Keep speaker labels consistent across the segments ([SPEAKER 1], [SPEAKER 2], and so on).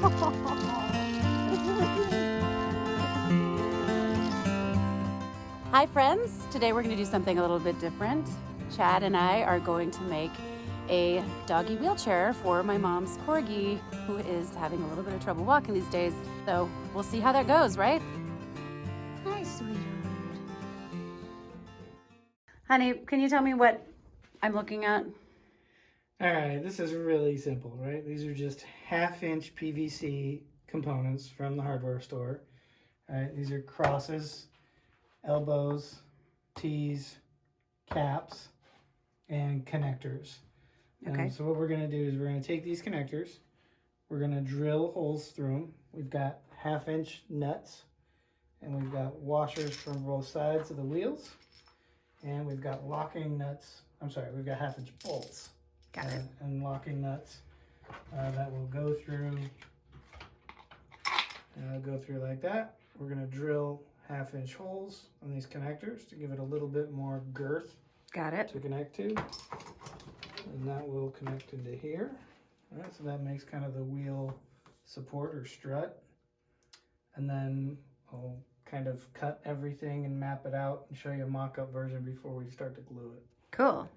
[SPEAKER 1] Hi friends, today we're going to do something a little bit different. Chad and I are going to make a doggy wheelchair for my mom's Corgi, who is having a little bit of trouble walking these days. So we'll see how that goes, right? Hi, sweetheart. Honey, can you tell me what I'm looking at?
[SPEAKER 2] All right, this is really simple, right? These are just 1/2-inch PVC components from the hardware store. All right, these are crosses, elbows, T's, caps, and connectors.
[SPEAKER 1] Okay.
[SPEAKER 2] So what we're going to do is we're going to take these connectors, we're going to drill holes through them. We've got 1/2-inch nuts, and we've got washers from both sides of the wheels, and we've got locking nuts. I'm sorry, we've got 1/2-inch bolts.
[SPEAKER 1] Got it.
[SPEAKER 2] And locking nuts that will go through like that. We're going to drill 1/2-inch holes on these connectors to give it a little bit more girth.
[SPEAKER 1] Got it.
[SPEAKER 2] To connect to, and that will connect into here. All right, so that makes kind of the wheel support or strut, and then I'll kind of cut everything and map it out and show you a mock-up version before we start to glue it.
[SPEAKER 1] Cool.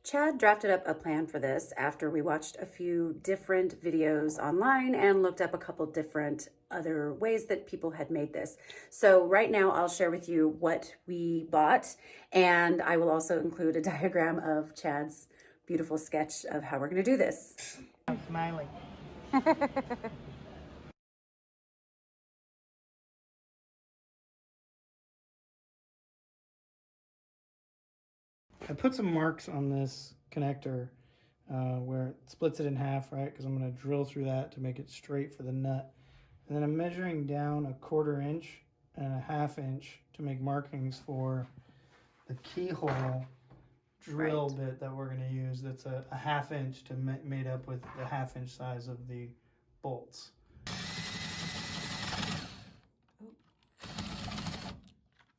[SPEAKER 1] Chad drafted up a plan for this after we watched a few different videos online and looked up a couple different other ways that people had made this. So right now I'll share with you what we bought, and I will also include a diagram of Chad's beautiful sketch of how we're going to do this.
[SPEAKER 2] I'm smiling. I put some marks on this connector where it splits it in half, right? Because I'm going to drill through that to make it straight for the nut. And then I'm measuring down 1/4 inch and 1/2 inch to make markings for the keyhole drill bit that we're going to use. That's a 1/2 inch to made up with the 1/2 inch size of the bolts.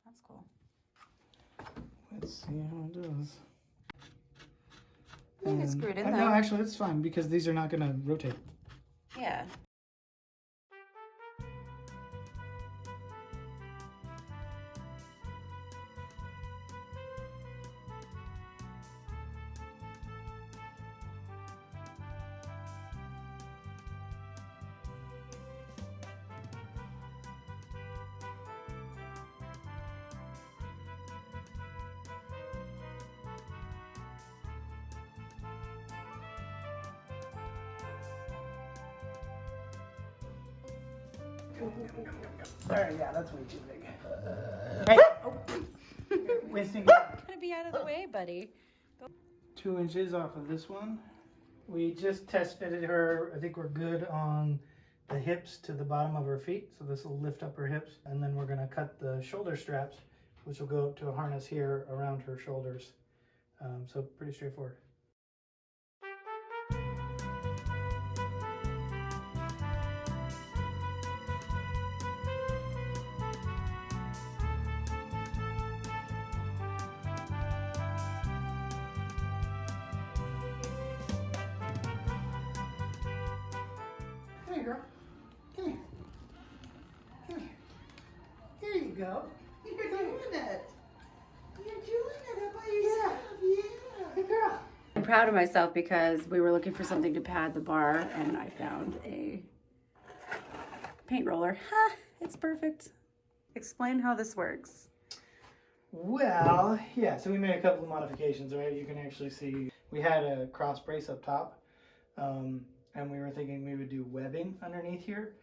[SPEAKER 1] That's cool.
[SPEAKER 2] Let's see how it does.
[SPEAKER 1] I think it's screwed in though.
[SPEAKER 2] No, actually it's fine because these are not going to rotate.
[SPEAKER 1] Yeah.
[SPEAKER 2] Sorry, yeah, that's way too big. Hey! Wasting
[SPEAKER 1] Gotta be out of the way, buddy.
[SPEAKER 2] 2 inches off of this one. We just test fitted her. I think we're good on the hips to the bottom of her feet. So this will lift up her hips. And then we're gonna cut the shoulder straps, which will go up to a harness here around her shoulders. So pretty straightforward. Come here, girl. Come here. Come here. There you go. You're doing it. You're doing it all by yourself. Yeah. Good girl.
[SPEAKER 1] I'm proud of myself because we were looking for something to pad the bar and I found a paint roller. Ha! It's perfect. Explain how this works.
[SPEAKER 2] Well, yeah, so we made a couple of modifications, right? You can actually see we had a cross brace up top, and we were thinking we would do webbing underneath here,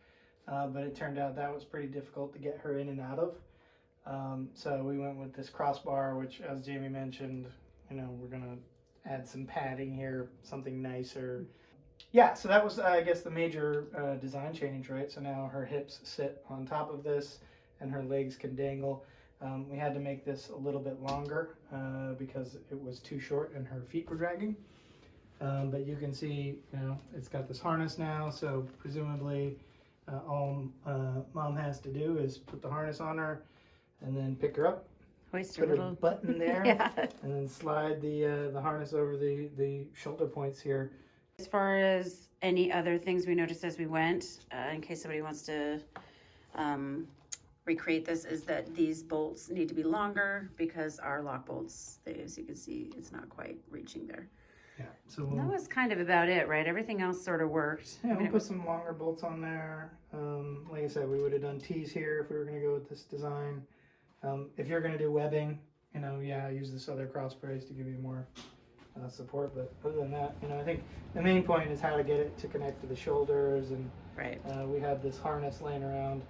[SPEAKER 2] but it turned out that was pretty difficult to get her in and out of. So we went with this crossbar, which, as Jamie mentioned, you know, we're gonna add some padding here, something nicer. Yeah, so that was, I guess, the major design change, right? So now her hips sit on top of this, and her legs can dangle. We had to make this a little bit longer because it was too short and her feet were dragging. But you can see, you know, it's got this harness now, so presumably all Mom has to do is put the harness on her and then pick her up,
[SPEAKER 1] Hoist your
[SPEAKER 2] put
[SPEAKER 1] little
[SPEAKER 2] her button there,
[SPEAKER 1] yeah.
[SPEAKER 2] and then slide the harness over the shoulder points here.
[SPEAKER 1] As far as any other things we noticed as we went, in case somebody wants to recreate this, is that these bolts need to be longer because our lock bolts, as you can see, it's not quite reaching there.
[SPEAKER 2] Yeah, so
[SPEAKER 1] that was kind of about it, right? Everything else sort of worked.
[SPEAKER 2] Yeah, we'll put some longer bolts on there. Like I said, we would have done T's here if we were going to go with this design. If you're going to do webbing, you know, yeah, use this other cross brace to give you more support. But other than that, you know, I think the main point is how to get it to connect to the shoulders. And
[SPEAKER 1] right.
[SPEAKER 2] We have this harness laying around,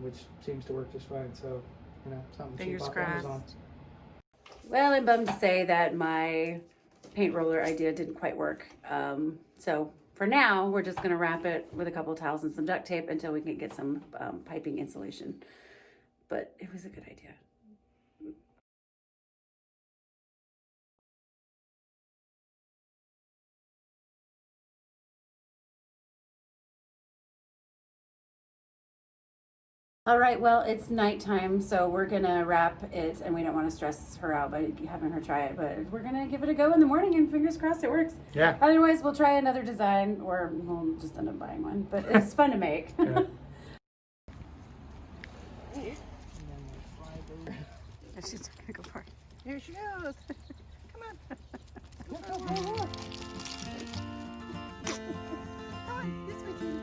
[SPEAKER 2] which seems to work just fine. So, you know, something cheap off Amazon.
[SPEAKER 1] Well, I'm bummed to say that my paint roller idea didn't quite work. So for now, we're just gonna wrap it with a couple of towels and some duct tape until we can get some piping insulation. But it was a good idea. All right, well, it's nighttime, so we're gonna wrap it, and we don't want to stress her out by having her try it, but we're gonna give it a go in the morning, and fingers crossed it works.
[SPEAKER 2] Yeah.
[SPEAKER 1] Otherwise, we'll try another design, or we'll just end up buying one, but it's fun to make.
[SPEAKER 2] Yeah.
[SPEAKER 1] She's gonna go for it.
[SPEAKER 3] Here she goes. Come on. Come on, this way, Judy.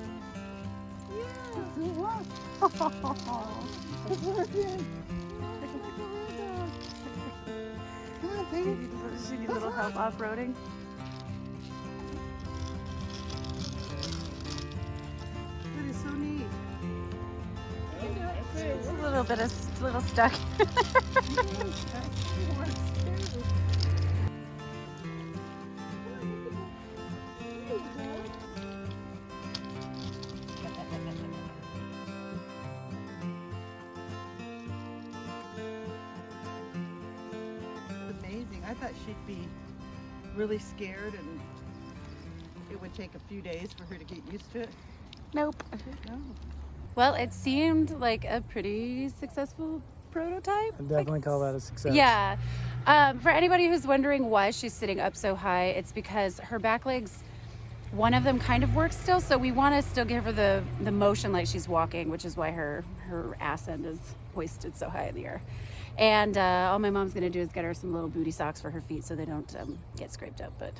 [SPEAKER 3] Yeah. It's working. Come on, baby.
[SPEAKER 1] She needs a little help off-roading.
[SPEAKER 3] That is so neat.
[SPEAKER 1] It's a little bit of stuck.
[SPEAKER 3] Amazing. I thought she'd be really scared and it would take a few days for her to get used to it.
[SPEAKER 1] Nope.
[SPEAKER 3] No.
[SPEAKER 1] Well, it seemed like a pretty successful prototype.
[SPEAKER 2] I'd definitely call that a success.
[SPEAKER 1] Yeah. For anybody who's wondering why she's sitting up so high, it's because her back legs, one of them kind of works still, so we want to still give her the motion like she's walking, which is why her ass end is hoisted so high in the air. And all my mom's going to do is get her some little booty socks for her feet so they don't get scraped up, but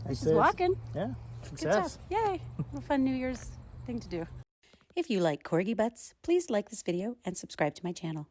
[SPEAKER 1] she's walking.
[SPEAKER 2] Yeah,
[SPEAKER 1] success. Good job. Yay. A fun New Year's thing to do. If you like corgi butts, please like this video and subscribe to my channel.